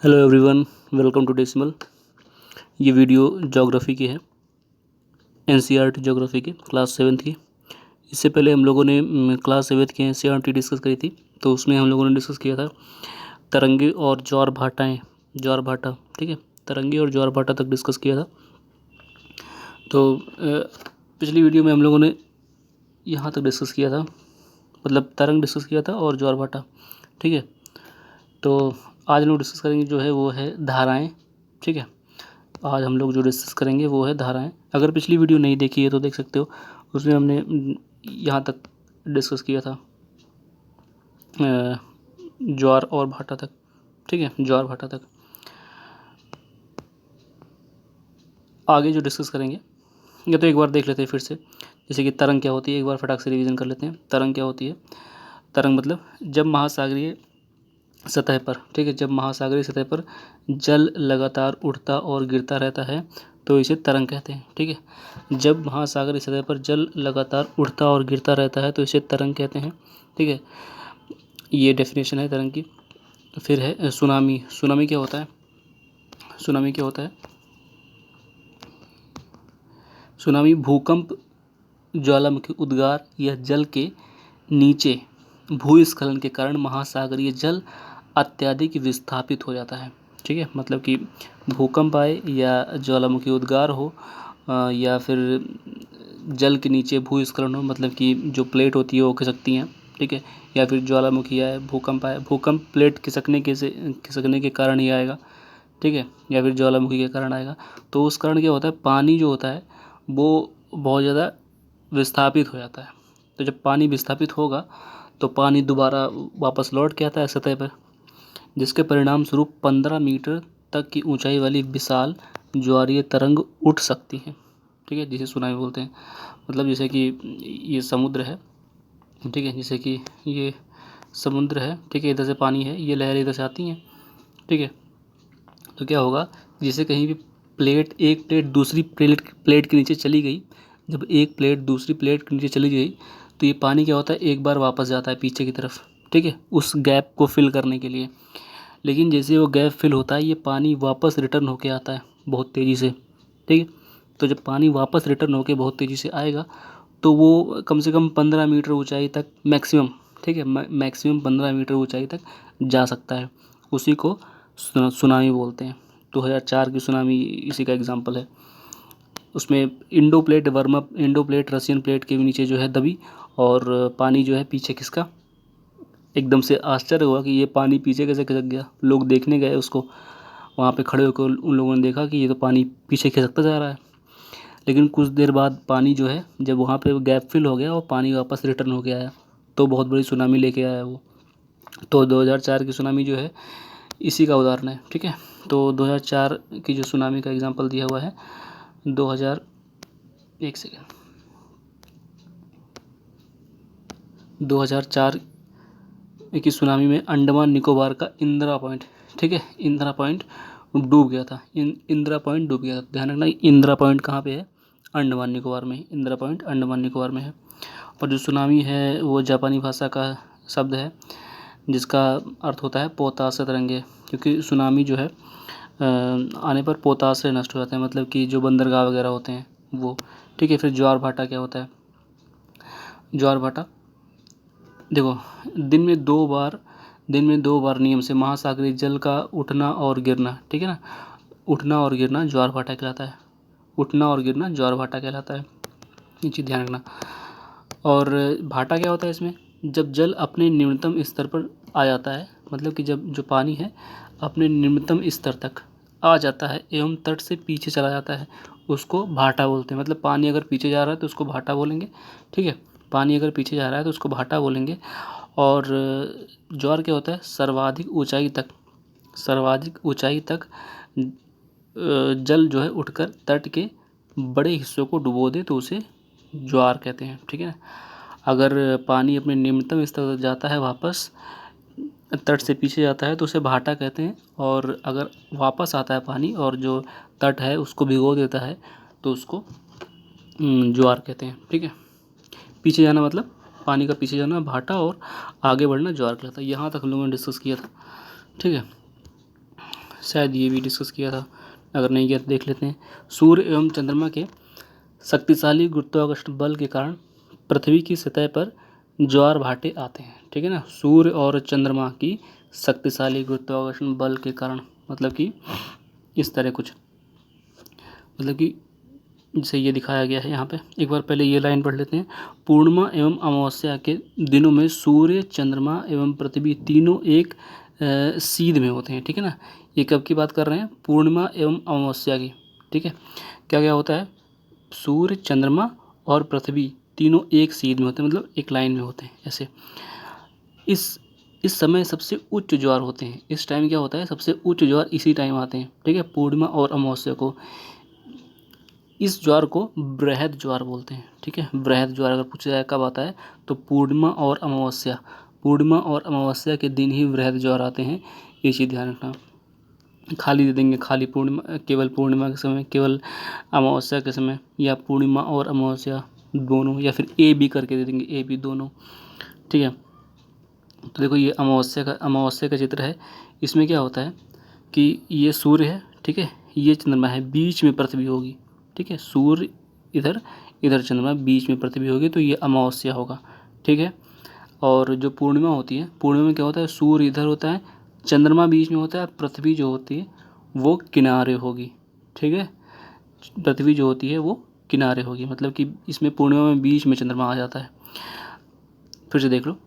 Hello everyone, welcome to decimal. ये video geography की है, एनसीईआरटी ज्योग्राफी की, क्लास 7th की। इससे पहले हम लोगों ने क्लास 7th की एनसीईआरटी डिस्कस करी थी। तो उसमें हम लोगों ने डिस्कस किया था तरंगे और ज्वार भाटाएँ, ज्वार भाटा, ठीक है। तरंगे और ज्वार भाटा तक डिस्कस किया था। तो पिछली वीडियो में हम लोगों ने यहाँ तक डिस्कस किया था, मतलब तरंग डिस्कस किया था और ज्वार भाटा, ठीक है। तो आज हम लोग डिस्कस करेंगे जो है वो है धाराएँ, ठीक है। आज हम लोग जो डिस्कस करेंगे वो है धाराएँ। अगर पिछली वीडियो नहीं देखी है तो देख सकते हो, उसमें हमने यहाँ तक डिस्कस किया था ज्वार और भाटा तक, ठीक है, ज्वार भाटा तक। आगे जो डिस्कस करेंगे या तो एक बार देख लेते हैं फिर से, जैसे कि तरंग क्या होती है, एक बार फटाक से रिवीजन कर लेते हैं। तरंग क्या होती है? तरंग मतलब जब महासागरीय सतह पर, ठीक है, जब महासागरीय सतह पर जल लगातार उठता और गिरता रहता है तो इसे तरंग कहते हैं, ठीक है। जब महासागरीय सतह पर जल लगातार उठता और गिरता रहता है तो इसे तरंग कहते हैं, ठीक है। ये डेफिनेशन है तरंग की। फिर है सुनामी। सुनामी क्या होता है? सुनामी क्या होता है? सुनामी भूकंप, ज्वालामुखी उद्गार या जल के नीचे भूस्खलन के कारण महासागरीय जल अत्यधिक विस्थापित हो जाता है, ठीक है। मतलब कि भूकंप आए या ज्वालामुखी उद्गार हो या फिर जल के नीचे भूस्खलन हो, मतलब कि जो प्लेट होती है वो खिसकती हैं, ठीक है। या फिर ज्वालामुखी आए, भूकंप आए, भूकंप प्लेट खिसकने के कारण ही आएगा, ठीक है, या फिर ज्वालामुखी के कारण आएगा। तो उस कारण क्या होता है, पानी जो होता है वो बहुत ज़्यादा विस्थापित हो जाता है। तो जब पानी विस्थापित होगा तो पानी दोबारा वापस लौट के आता है सतह पर, जिसके परिणाम स्वरूप 15 मीटर तक की ऊंचाई वाली विशाल ज्वारीय तरंग उठ सकती है, ठीक है, जिसे सुनामी बोलते हैं। मतलब जैसे कि ये समुद्र है, ठीक है, जैसे कि ये समुद्र है, ठीक है, इधर से पानी है, ये लहरें इधर से आती हैं, ठीक है। तो क्या होगा, जैसे कहीं भी एक प्लेट दूसरी प्लेट के नीचे चली गई, जब एक प्लेट दूसरी प्लेट के नीचे चली गई तो ये पानी क्या होता है, एक बार वापस जाता है पीछे की तरफ, ठीक है, उस गैप को फिल करने के लिए। लेकिन जैसे वो गैप फिल होता है ये पानी वापस रिटर्न होके आता है बहुत तेज़ी से, ठीक है। तो जब पानी वापस रिटर्न होके बहुत तेज़ी से आएगा तो वो कम से कम 15 मीटर ऊंचाई तक मैक्सिमम, ठीक है, मैक्सिमम 15 मीटर ऊंचाई तक जा सकता है। उसी को सुनामी बोलते हैं। 2004 की सुनामी इसी का एग्जांपल है। उसमें इंडो प्लेट रसियन प्लेट के नीचे जो है दबी और पानी जो है पीछे खिसका। एकदम से आश्चर्य हुआ कि ये पानी पीछे कैसे खिसक गया। लोग देखने गए उसको, वहाँ पे खड़े होकर उन लोगों ने देखा कि ये तो पानी पीछे खिसकता जा रहा है। लेकिन कुछ देर बाद पानी जो है, जब वहाँ पे गैप फिल हो गया और पानी वापस रिटर्न हो के आया तो बहुत बड़ी सुनामी लेके आया वो। तो 2004 की सुनामी जो है इसी का उदाहरण है, ठीक है। तो 2004 की जो सुनामी का एग्जांपल दिया हुआ है, 2000 एक सेकेंड 2004 की सुनामी में अंडमान निकोबार का इंदिरा पॉइंट, ठीक है, इंदिरा पॉइंट डूब गया था। इंदिरा पॉइंट डूब गया था। ध्यान रखना, इंदिरा पॉइंट कहाँ पे है? अंडमान निकोबार में। इंदिरा पॉइंट अंडमान निकोबार में है। और जो सुनामी है वो जापानी भाषा का शब्द है जिसका अर्थ होता है पोताश्रय तरंगे, क्योंकि सुनामी जो है आने पर पोताश्रय नष्ट हो जाते हैं, मतलब कि जो बंदरगाह वगैरह होते हैं वो, ठीक है। फिर ज्वार भाटा क्या होता है? ज्वार भाटा देखो, दिन में दो बार नियम से महासागरीय जल का उठना और गिरना, ठीक है ना, उठना और गिरना ज्वार भाटा कहलाता है। उठना और गिरना ज्वार भाटा कहलाता है, ये चीज़ ध्यान रखना। और भाटा क्या होता है इसमें? जब जल अपने न्यूनतम स्तर पर आ जाता है, मतलब कि जब जो पानी है अपने निम्नतम स्तर तक आ जाता है एवं तट से पीछे चला जाता है, उसको भाटा बोलते हैं। मतलब पानी अगर पीछे जा रहा है तो उसको भाटा बोलेंगे, ठीक है। पानी अगर पीछे जा रहा है तो उसको भाटा बोलेंगे। और ज्वार क्या होता है? सर्वाधिक ऊंचाई तक जल जो है उठकर तट के बड़े हिस्सों को डुबो दे तो उसे ज्वार कहते हैं, ठीक है। अगर पानी अपने निम्नतम स्तर तक जाता है, वापस तट से पीछे जाता है तो उसे भाटा कहते हैं। और अगर वापस आता है पानी और जो तट है उसको भिगो देता है तो उसको ज्वार कहते हैं, ठीक है। पीछे जाना मतलब पानी का पीछे जाना भाटा और आगे बढ़ना ज्वार कहलाता है। यहाँ तक हम लोगों ने डिस्कस किया था, ठीक है। शायद ये भी डिस्कस किया था, अगर नहीं किया तो देख लेते हैं। सूर्य एवं चंद्रमा के शक्तिशाली गुरुत्वाकर्षण बल के कारण पृथ्वी की सतह पर ज्वार भाटे आते हैं। ठीक है ना, सूर्य और चंद्रमा की शक्तिशाली गुरुत्वाकर्षण बल के कारण, मतलब कि इस तरह कुछ, मतलब कि जैसे ये दिखाया गया है यहाँ पे। एक बार पहले ये लाइन पढ़ लेते हैं। पूर्णिमा एवं अमावस्या के दिनों में सूर्य, चंद्रमा एवं पृथ्वी तीनों एक सीध में होते हैं। ठीक है ना, ये कब की बात कर रहे हैं? पूर्णिमा एवं अमावस्या की। ठीक है, क्या क्या होता है? सूर्य, चंद्रमा और पृथ्वी तीनों एक सीध में होते हैं, मतलब एक लाइन में होते हैं ऐसे। इस समय सबसे उच्च ज्वार होते हैं। इस टाइम क्या होता है? सबसे उच्च ज्वार इसी टाइम आते हैं। ठीक है, पूर्णिमा और अमावस्या को। इस ज्वार को बृहद ज्वार बोलते हैं। ठीक है, बृहद ज्वार अगर पूछा जाए कब आता है, तो पूर्णिमा और अमावस्या के दिन ही बृहद ज्वार आते हैं। ये चीज़ ध्यान रखना। खाली दे देंगे, खाली पूर्णिमा, केवल पूर्णिमा के समय, केवल अमावस्या के समय, या पूर्णिमा और अमावस्या दोनों, या फिर ए बी करके दे देंगे, ए बी दोनों। ठीक है, तो देखो ये अमावस्या का चित्र है। इसमें क्या होता है कि ये सूर्य है, ठीक है, ये चंद्रमा है, बीच में पृथ्वी होगी। ठीक है, सूर्य इधर, इधर चंद्रमा, बीच में पृथ्वी होगी, तो ये अमावस्या होगा। ठीक है, और जो पूर्णिमा होती है, पूर्णिमा में क्या होता है? सूर्य इधर होता है, चंद्रमा बीच में होता है, पृथ्वी जो होती है वो किनारे होगी। ठीक है, पृथ्वी जो होती है वो किनारे होगी, मतलब कि इसमें पूर्णिमा में बीच में चंद्रमा आ जाता है। फिर से देख लो,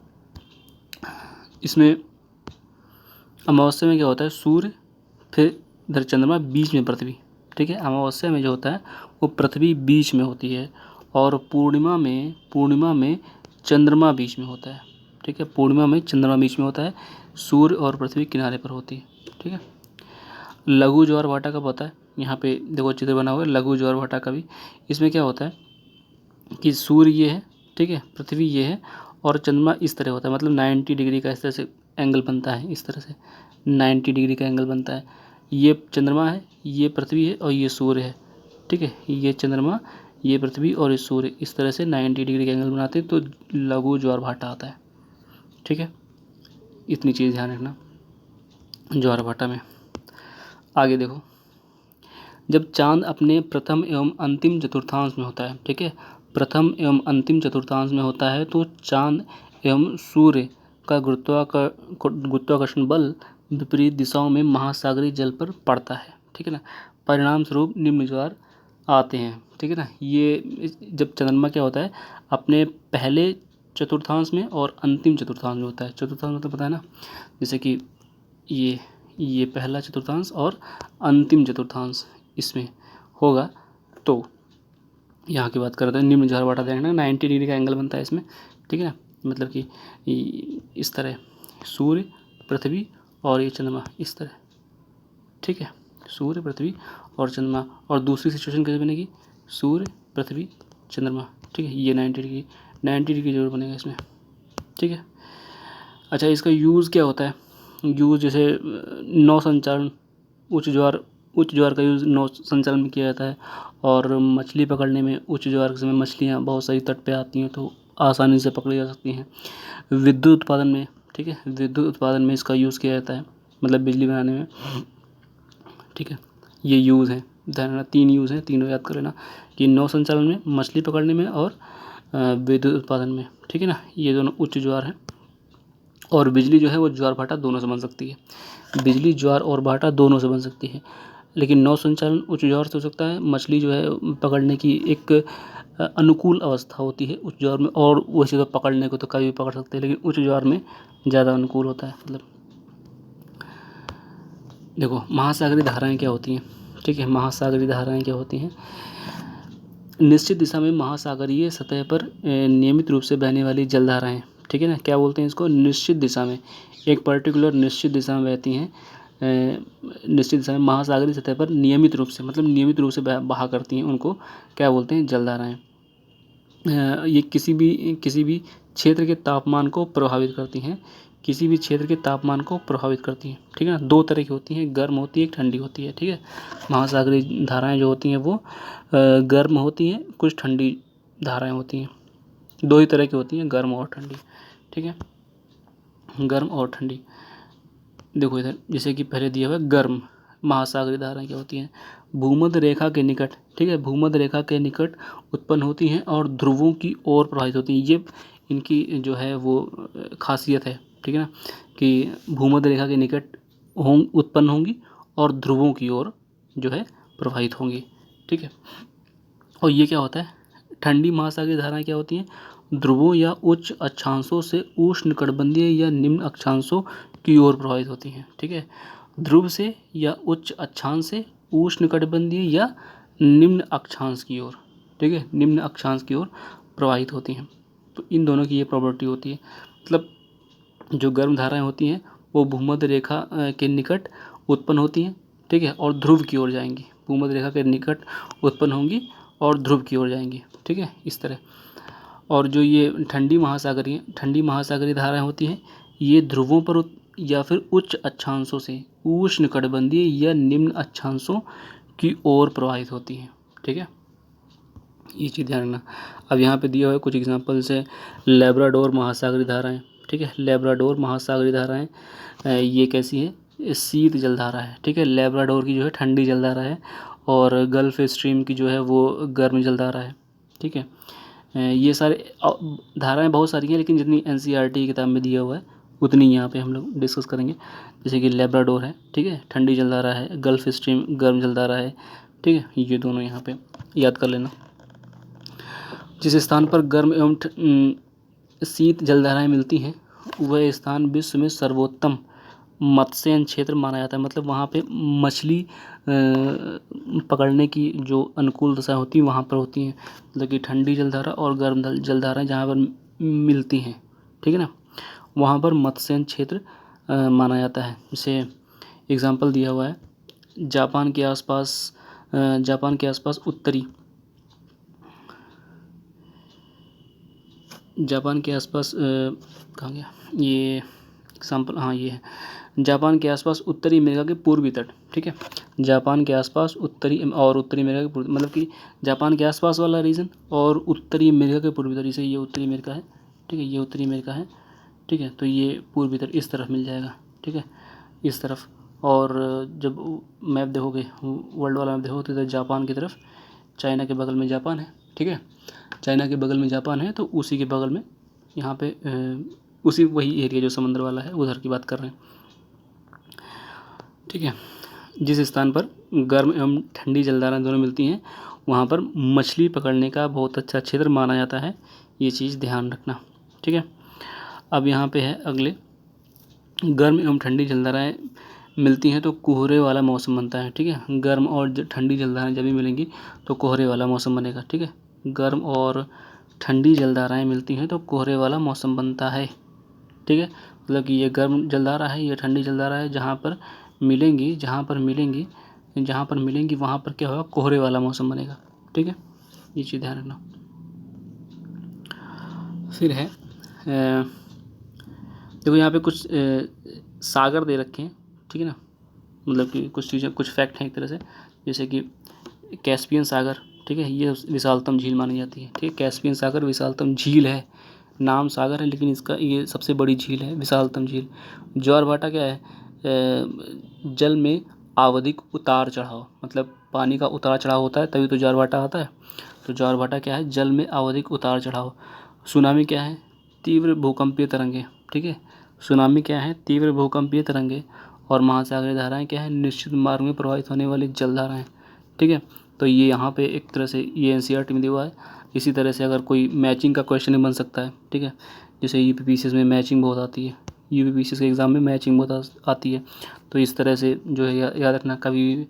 इसमें अमावस्या में क्या होता है? सूर्य, फिर इधर चंद्रमा, बीच में पृथ्वी। ठीक है, अमावस्या में जो होता है वो पृथ्वी बीच में होती है, और पूर्णिमा में चंद्रमा बीच में होता है। ठीक है, पूर्णिमा में चंद्रमा बीच में होता है, सूर्य और पृथ्वी किनारे पर होती है। ठीक है, लघु ज्वार भाटा कब होता है? यहाँ पे देखो चित्र बना हुआ है लघु ज्वार भाटा का भी। इसमें क्या होता है कि सूर्य ये है, ठीक है, पृथ्वी ये है, और चंद्रमा इस तरह होता है, मतलब 90 डिग्री का इस तरह से एंगल बनता है, इस तरह से 90 डिग्री का एंगल बनता है। ये चंद्रमा है, ये पृथ्वी है, और ये सूर्य है। ठीक है, ये चंद्रमा, ये पृथ्वी और ये सूर्य इस तरह से 90 डिग्री का एंगल बनाते हैं, तो लघु ज्वार भाटा आता है। ठीक है, इतनी चीज़ ध्यान रखना ज्वार भाटा में। आगे देखो, जब चांद अपने प्रथम एवं अंतिम चतुर्थांश में होता है, ठीक है, प्रथम एवं अंतिम चतुर्थांश में होता है, तो चांद एवं सूर्य का गुरुत्वाकर्षण बल विपरीत दिशाओं में महासागरीय जल पर पड़ता है। ठीक है ना, परिणाम स्वरूप निम्न ज्वार आते हैं। ठीक है ना, ये जब चंद्रमा क्या होता है अपने पहले चतुर्थांश में और अंतिम चतुर्थांश में होता है। चतुर्थांश मतलब पता है ना, जैसे कि ये पहला चतुर्थांश और अंतिम चतुर्थांश इसमें होगा, तो यहाँ की बात करते हैं। निम्न ज्वार भाटा देखना, 90 डिग्री का एंगल बनता है इसमें। ठीक है ना, मतलब कि इस तरह सूर्य, पृथ्वी और ये चंद्रमा इस तरह। ठीक है, सूर्य, पृथ्वी और चंद्रमा। और दूसरी सिचुएशन कैसे बनेगी? सूर्य, पृथ्वी, चंद्रमा। ठीक है, ये 90 डिग्री जरूर बनेगा इसमें। ठीक है, अच्छा, इसका यूज़ क्या होता है? यूज़ जैसे नौ संचालन, उच्च ज्वार का यूज़ नौ संचालन में किया जाता है, और मछली पकड़ने में उच्च ज्वार के समय मछलियाँ बहुत सारी तट पे आती हैं, तो आसानी से पकड़ी जा सकती हैं। विद्युत उत्पादन में, ठीक है, विद्युत उत्पादन में इसका यूज़ किया जाता है, मतलब बिजली बनाने में। ठीक है, ये यूज़ है, ध्यान रखना, 3 यूज़ हैं, तीनों याद कर लेना कि नौ संचालन में, मछली पकड़ने में और विद्युत उत्पादन में। ठीक है ना, ये दोनों उच्च ज्वार हैं। और बिजली जो है वो ज्वार भाटा दोनों से बन सकती है, बिजली ज्वार और भाटा दोनों से बन सकती है, लेकिन नौ संचालन उच्च ज्वार से हो सकता है। मछली जो है पकड़ने की एक अनुकूल अवस्था होती है उच्च ज्वार में, और वैसे तो पकड़ने को तो कभी भी पकड़ सकते हैं, लेकिन उच्च ज्वार में ज़्यादा अनुकूल होता है। मतलब देखो, महासागरीय धाराएं क्या होती हैं? ठीक है, महासागरीय धाराएं क्या होती हैं? निश्चित दिशा में महासागरीय सतह पर नियमित रूप से बहने वाली जलधाराएं। ठीक है ना, क्या बोलते हैं इसको? निश्चित दिशा में, एक पर्टिकुलर निश्चित दिशा में बहती हैं, निश्चित दिशा में महासागरीय सतह पर नियमित रूप से, मतलब नियमित रूप से बहा करती हैं, उनको क्या बोलते हैं? जलधाराएं। ये किसी भी क्षेत्र के तापमान को प्रभावित करती हैं, किसी भी क्षेत्र के तापमान को प्रभावित करती हैं। ठीक है ना, 2 तरह की होती हैं, गर्म होती है, एक ठंडी होती है। ठीक है, महासागरीय धाराएं जो होती हैं वो गर्म होती हैं, कुछ ठंडी धाराएं होती हैं। 2 ही तरह की होती हैं, गर्म और ठंडी। ठीक है, गर्म और ठंडी। देखो इधर, जैसे कि पहले दिया हुआ है गर्म, महासागरीय धाराएं क्या होती हैं? भूमध्य रेखा के निकट, ठीक है, भूमध्य रेखा के निकट उत्पन्न होती हैं और ध्रुवों की ओर प्रवाहित होती हैं। ये इनकी जो है वो खासियत है, ठीक है ना, कि भूमध्य रेखा के निकट उत्पन्न होंगी और ध्रुवों की ओर जो है प्रवाहित होंगी, ठीक है। और ये क्या होता है? ठंडी महासागरीय धाराएं क्या होती हैं? ध्रुवों या उच्च अक्षांशों से उष्णकटिबंधीय या निम्न अक्षांशों की ओर प्रवाहित होती हैं, ठीक है। ध्रुव से या उच्च अक्षांश से उष्णकटिबंधीय या निम्न अक्षांश की ओर, ठीक है, निम्न अक्षांश की ओर प्रवाहित होती हैं। तो इन दोनों की ये प्रॉपर्टी होती है। मतलब जो गर्म धाराएं होती हैं वो भूमध्य रेखा के निकट उत्पन्न होती हैं, ठीक है, और ध्रुव की ओर जाएंगी। भूमध्य रेखा के निकट उत्पन्न होंगी और ध्रुव की ओर जाएंगी, ठीक है, इस तरह। और जो ये ठंडी महासागरीय धाराएं होती हैं, ये ध्रुवों पर या फिर उच्च अक्षांशों से उष्णकटिबंधीय या निम्न अक्षांशों की ओर प्रवाहित होती हैं, ठीक है, ये चीज़ ध्यान रखना। अब यहाँ पे दिया हुआ है कुछ एग्जांपल्स है। लैब्राडोर महासागरीय धाराएं, ठीक है, लैब्राडोर महासागरीय धाराएं ये कैसी है? शीत जलधारा है, ठीक है। लैब्राडोर की जो है ठंडी जलधारा है और गल्फ स्ट्रीम की जो है वो गर्म जलधारा है, ठीक है। ये सारे धाराएं बहुत सारी हैं, लेकिन जितनी एनसीईआरटी की किताब में दिया हुआ है उतनी यहाँ पे हम लोग डिस्कस करेंगे। जैसे कि लैब्राडोर है, ठीक है, ठंडी जलधारा है, गल्फ स्ट्रीम गर्म जलधारा है, ठीक है, ये दोनों यहाँ पे याद कर लेना। जिस स्थान पर गर्म एवं शीत जलधाराएं मिलती हैं वह स्थान विश्व में सर्वोत्तम मत्स्यन क्षेत्र माना जाता है। मतलब वहाँ पे मछली पकड़ने की जो अनुकूल दशा होती है वहाँ पर होती हैं। मतलब कि ठंडी जलधारा और गर्म जलधाराएं जहाँ पर मिलती हैं, ठीक है ना, वहाँ पर मत्स्यन क्षेत्र माना जाता है। जैसे एग्जाम्पल दिया हुआ है, जापान के आसपास उत्तरी कहाँ गया ये एग्जाम्पल, हाँ ये है, जापान के आसपास उत्तरी अमेरिका के पूर्वी तट, ठीक है, जापान के आसपास उत्तरी अमेरिका के पूर्वी, मतलब कि जापान के आसपास वाला रीजन और उत्तरी अमेरिका के पूर्वी तट। जैसे ये उत्तरी अमेरिका है, ठीक है, ये उत्तरी अमेरिका है, ठीक है, तो ये पूर्वी तट इस तरफ मिल जाएगा, ठीक है, इस तरफ। और जब मैप देखोगे, वर्ल्ड वाला मैप देखोगे तो जापान की तरफ, चाइना के बगल में जापान है, ठीक है, चाइना के बगल में जापान है, तो उसी के बगल में यहाँ पे उसी वही एरिया जो समुद्र वाला है उधर की बात कर रहे हैं, ठीक है। जिस स्थान पर गर्म एवं ठंडी जलधाराएं दोनों मिलती हैं वहाँ पर मछली पकड़ने का बहुत अच्छा क्षेत्र माना जाता है, ये चीज़ ध्यान रखना, ठीक है। अब यहाँ पे है अगले, गर्म एवं ठंडी जलधाराएं मिलती हैं तो कोहरे वाला मौसम बनता है, ठीक है। गर्म और ठंडी जलधाराएं जब भी मिलेंगी तो कोहरे वाला मौसम बनेगा, ठीक है। गर्म और ठंडी जलधाराएं मिलती हैं तो कोहरे वाला मौसम बनता है, ठीक है। मतलब कि ये गर्म जलधारा है, ये ठंडी जलधारा है, जहाँ पर मिलेंगी वहाँ पर क्या होगा? कोहरे वाला मौसम बनेगा, ठीक है, ये चीज़ ध्यान रखना। फिर है देखो यहाँ पे कुछ सागर दे रखे हैं, ठीक है ना, मतलब कि कुछ चीज़ें, कुछ फैक्ट हैं एक तरह से। जैसे कि कैस्पियन सागर, ठीक है, ये विशालतम झील मानी जाती है, ठीक है, कैस्पियन सागर विशालतम झील है, नाम सागर है लेकिन इसका ये सबसे बड़ी झील है, विशालतम झील। ज्वारभाटा क्या है? जल में आवधिक उतार चढ़ाव, मतलब पानी का उतार चढ़ाव होता है तभी तो ज्वारभाटा आता है। तो ज्वारभाटा क्या है? जल में आवधिक उतार चढ़ाव। सुनामी क्या है? तीव्र भूकंपीय तरंगे, ठीक है, सुनामी क्या है? तीव्र भूकंपीय तरंगे। और महासागरीय धाराएं क्या है? निश्चित मार्ग में प्रवाहित होने वाली जलधाराएं, ठीक है। तो ये यहाँ पे एक तरह से ये एनसीईआरटी में दिया हुआ है। इसी तरह से अगर कोई मैचिंग का क्वेश्चन बन सकता है, ठीक है, जैसे यूपीपीसीएस में मैचिंग बहुत आती है, यूपीपीसीएस के एग्ज़ाम में मैचिंग बहुत आती है, तो इस तरह से जो है याद रखना, कभी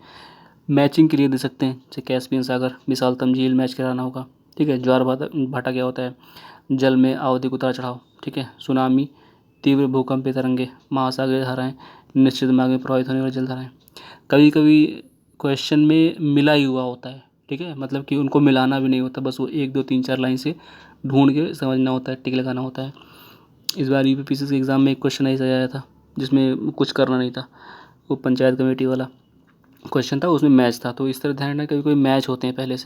मैचिंग के लिए दे सकते हैं, जैसे कैस्पियन सागर विशालतम झील मैच कराना होगा, ठीक है। ज्वारभाटा क्या होता है? जल में आवधिक उतार चढ़ाव, ठीक है। सुनामी तीव्र भूकंपीय तरंगे। महासागरीय धाराएं निश्चित मार्ग में प्रवाहित होने वाली जलधाराएं। कभी कभी क्वेश्चन में मिला ही हुआ होता है, ठीक है, मतलब कि उनको मिलाना भी नहीं होता, बस वो 1 2 3 4 लाइन से ढूंढ के समझना होता है, टिक लगाना होता है। इस बार यूपीपीसीएस के एग्ज़ाम में एक क्वेश्चन ऐसा आया था जिसमें कुछ करना नहीं था, वो पंचायत कमेटी वाला क्वेश्चन था, उसमें मैच था। तो इस तरह ध्यान रखना, कभी कोई मैच होते हैं पहले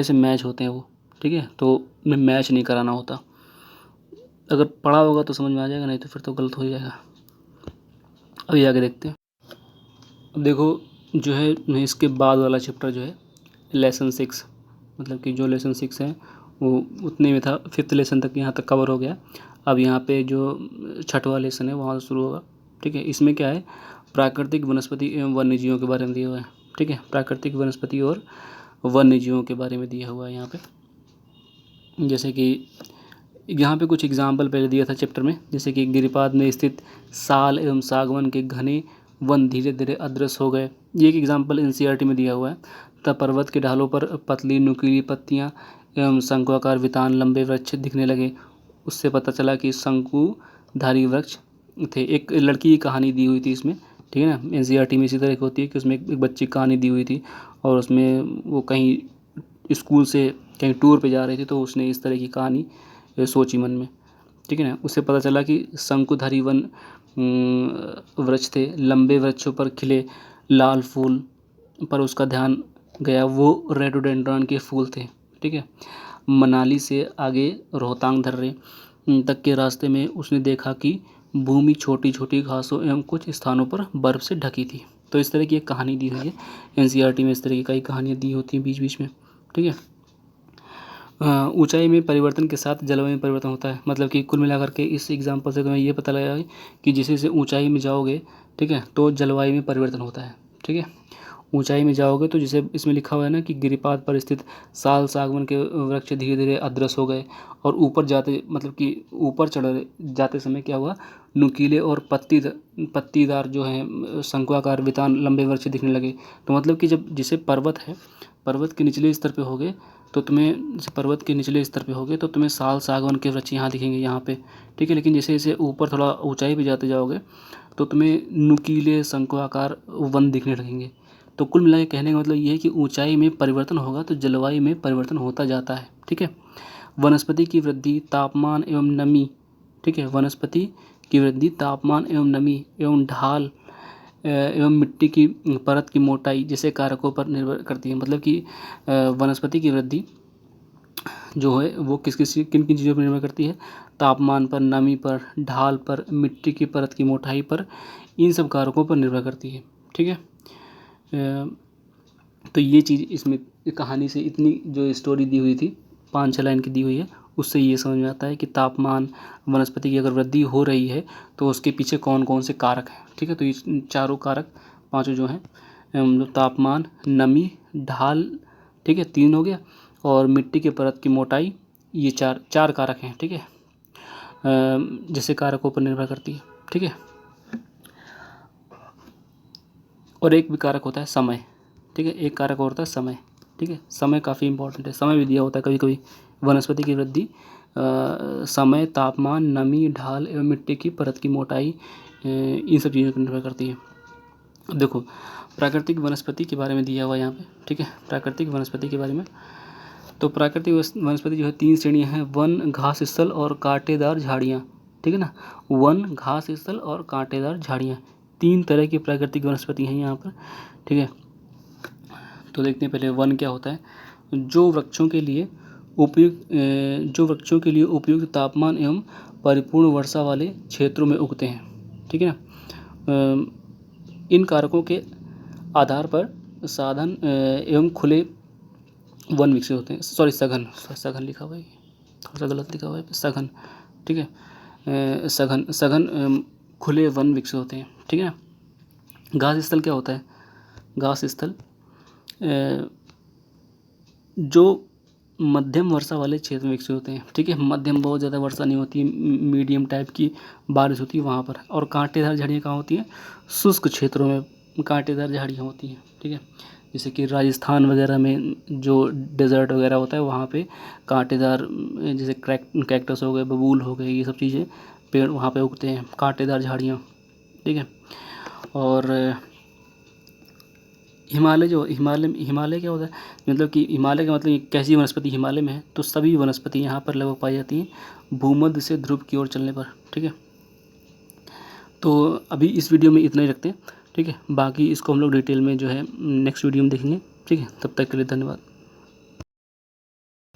से मैच होते हैं वो, ठीक है, तो उन्हें मैच नहीं कराना होता। अगर पढ़ा होगा तो समझ में आ जाएगा, नहीं तो फिर तो गलत हो जाएगा। अभी आगे देखते हैं। अब देखो जो है इसके बाद वाला चैप्टर जो है लेसन 6, मतलब कि जो लेसन 6 है वो उतने में था, 5th लेसन तक यहाँ तक कवर हो गया। अब यहाँ पे जो 6वां लेसन है वहाँ से शुरू होगा। ठीक है, इसमें क्या है, प्राकृतिक वनस्पति एवं वन्य जीवों के बारे में दिया हुआ है। ठीक है, प्राकृतिक वनस्पति और वन्य जीवों के बारे में दिया हुआ है यहाँ पे। जैसे कि यहाँ पे कुछ एग्जाम्पल पहले दिया था चैप्टर में, जैसे कि गिरिपाद में स्थित साल एवं सागवन के घने वन धीरे धीरे अदृश्य हो गए। ये एक एग्जाम्पल एनसीईआरटी में दिया हुआ है। तब पर्वत के ढालों पर पतली नुकीली पत्तियाँ एवं शंकुआकार वितान लंबे वृक्ष दिखने लगे। उससे पता चला कि शंकुधारी वृक्ष थे। एक लड़की की कहानी दी हुई थी इसमें, ठीक है ना। एनसीईआरटी में इसी तरह की होती है कि उसमें एक बच्ची की कहानी दी हुई थी और उसमें वो कहीं स्कूल से कहीं टूर पे जा रही थी, तो उसने इस तरह की कहानी सोची मन में। ठीक है ना, उससे पता चला कि शंकुधारी वन वृक्ष थे। लंबे वृक्षों पर खिले लाल फूल पर उसका ध्यान गया, वो रेडोडेंड्रॉन के फूल थे। ठीक है, मनाली से आगे रोहतांग दर्रे तक के रास्ते में उसने देखा कि भूमि छोटी छोटी घासों एवं कुछ स्थानों पर बर्फ़ से ढकी थी। तो इस तरह की एक कहानी दी हुई है एनसीईआरटी में। इस तरह की कई कहानियाँ दी होती हैं बीच बीच में। ठीक है, ऊंचाई में परिवर्तन के साथ जलवायु में परिवर्तन होता है। मतलब कि कुल मिलाकर के इस एग्जाम्पल से तुम्हें ये पता लगा कि जैसे जैसे ऊंचाई में जाओगे, ठीक है, तो जलवायु में परिवर्तन होता है। ठीक है, ऊंचाई में जाओगे तो जैसे इसमें लिखा हुआ है ना कि गिरिपाद पर स्थित साल सागवन के वृक्ष धीरे धीरे अदृश्य हो गए, और ऊपर जाते मतलब कि ऊपर चढ़ जाते समय क्या हुआ, नुकीले और पत्तीदार जो हैं शंकुआकार वितान लंबे वृक्ष दिखने लगे। तो मतलब कि जब जैसे पर्वत है, पर्वत के निचले स्तर पे होगे तो तुम्हें, जैसे पर्वत के निचले स्तर पे होगे तो तुम्हें साल सागवन के वृक्ष यहाँ दिखेंगे यहाँ पे। ठीक है, लेकिन जैसे जैसे ऊपर थोड़ा ऊंचाई पे जाते जाओगे तो तुम्हें नुकीले शंकुआकार वन दिखने लगेंगे। तो कुल मिला के कहने का मतलब ये है कि ऊंचाई में परिवर्तन होगा तो जलवायु में परिवर्तन होता जाता है। ठीक है, वनस्पति की वृद्धि तापमान एवं नमी, ठीक है, वनस्पति की वृद्धि तापमान एवं नमी एवं ढाल एवं मिट्टी की परत की मोटाई जैसे कारकों पर निर्भर करती है। मतलब कि वनस्पति की वृद्धि जो है वो किन किन चीज़ों पर निर्भर करती है, तापमान पर, नमी पर, ढाल पर, मिट्टी की परत की मोटाई पर, इन सब कारकों पर निर्भर करती है। ठीक है, तो ये चीज़ इसमें कहानी से इतनी जो स्टोरी दी हुई थी 5-6 लाइन की दी हुई है, उससे ये समझ में आता है कि तापमान, वनस्पति की अगर वृद्धि हो रही है तो उसके पीछे कौन कौन से कारक हैं। ठीक है, तो ये चारों कारक, पांचों जो हैं, तापमान, नमी, ढाल, ठीक है, 3 हो गया, और मिट्टी के परत की मोटाई, ये चार कारक हैं। ठीक है, जैसे कारकों पर निर्भर करती है। ठीक है, और एक भी कारक होता है समय। ठीक है, एक कारक और होता है समय। ठीक है, समय काफ़ी इंपॉर्टेंट है, समय भी दिया होता है कभी कभी। वनस्पति की वृद्धि समय, तापमान, नमी, ढाल एवं मिट्टी की परत की मोटाई, इन सब चीज़ों पर निर्भर करती है। अब देखो प्राकृतिक वनस्पति के बारे में दिया हुआ है यहाँ पे। ठीक है, प्राकृतिक वनस्पति के बारे में, तो प्राकृतिक वनस्पति जो है 3 श्रेणियाँ हैं, वन, घास स्थल और कांटेदार झाड़ियाँ। ठीक है ना, वन, घास स्थल और कांटेदार झाड़ियाँ, 3 तरह की प्राकृतिक वनस्पति हैं यहाँ पर। ठीक है, तो देखते हैं पहले वन क्या होता है। जो वृक्षों के लिए उपयुक्त तापमान एवं परिपूर्ण वर्षा वाले क्षेत्रों में उगते हैं। ठीक है ना, इन कारकों के आधार पर साधन एवं खुले वन विकसित होते हैं। सॉरी, सघन लिखा हुआ है, थोड़ा सा गलत लिखा हुआ है, सघन। ठीक है, सघन खुले वन विकसित होते हैं। ठीक है ना, घास स्थल क्या होता है, घास स्थल जो मध्यम वर्षा वाले क्षेत्र में विकसित होते हैं। ठीक है, मध्यम, बहुत ज़्यादा वर्षा नहीं होती, मीडियम टाइप की बारिश होती है वहाँ पर। और कांटेदार झाड़ियाँ कहाँ होती हैं, शुष्क क्षेत्रों में कांटेदार झाड़ियाँ होती हैं। ठीक है, जैसे कि राजस्थान वगैरह में जो डेजर्ट वगैरह होता है वहाँ पे कांटेदार, जैसे कैक्टस हो गए, बबूल हो गए, ये सब चीज़ें पेड़ वहाँ पे उगते हैं, कांटेदार झाड़ियाँ। ठीक है, और हिमालय क्या होता है, मतलब कि हिमालय का मतलब कैसी वनस्पति हिमालय में है, तो सभी वनस्पति यहाँ पर लगभग पाई जाती हैं भूमध्य से ध्रुव की ओर चलने पर। ठीक है, तो अभी इस वीडियो में इतना ही रखते हैं। ठीक है, बाकी इसको हम लोग डिटेल में जो है नेक्स्ट वीडियो में देखेंगे। ठीक है, तब तक के लिए धन्यवाद।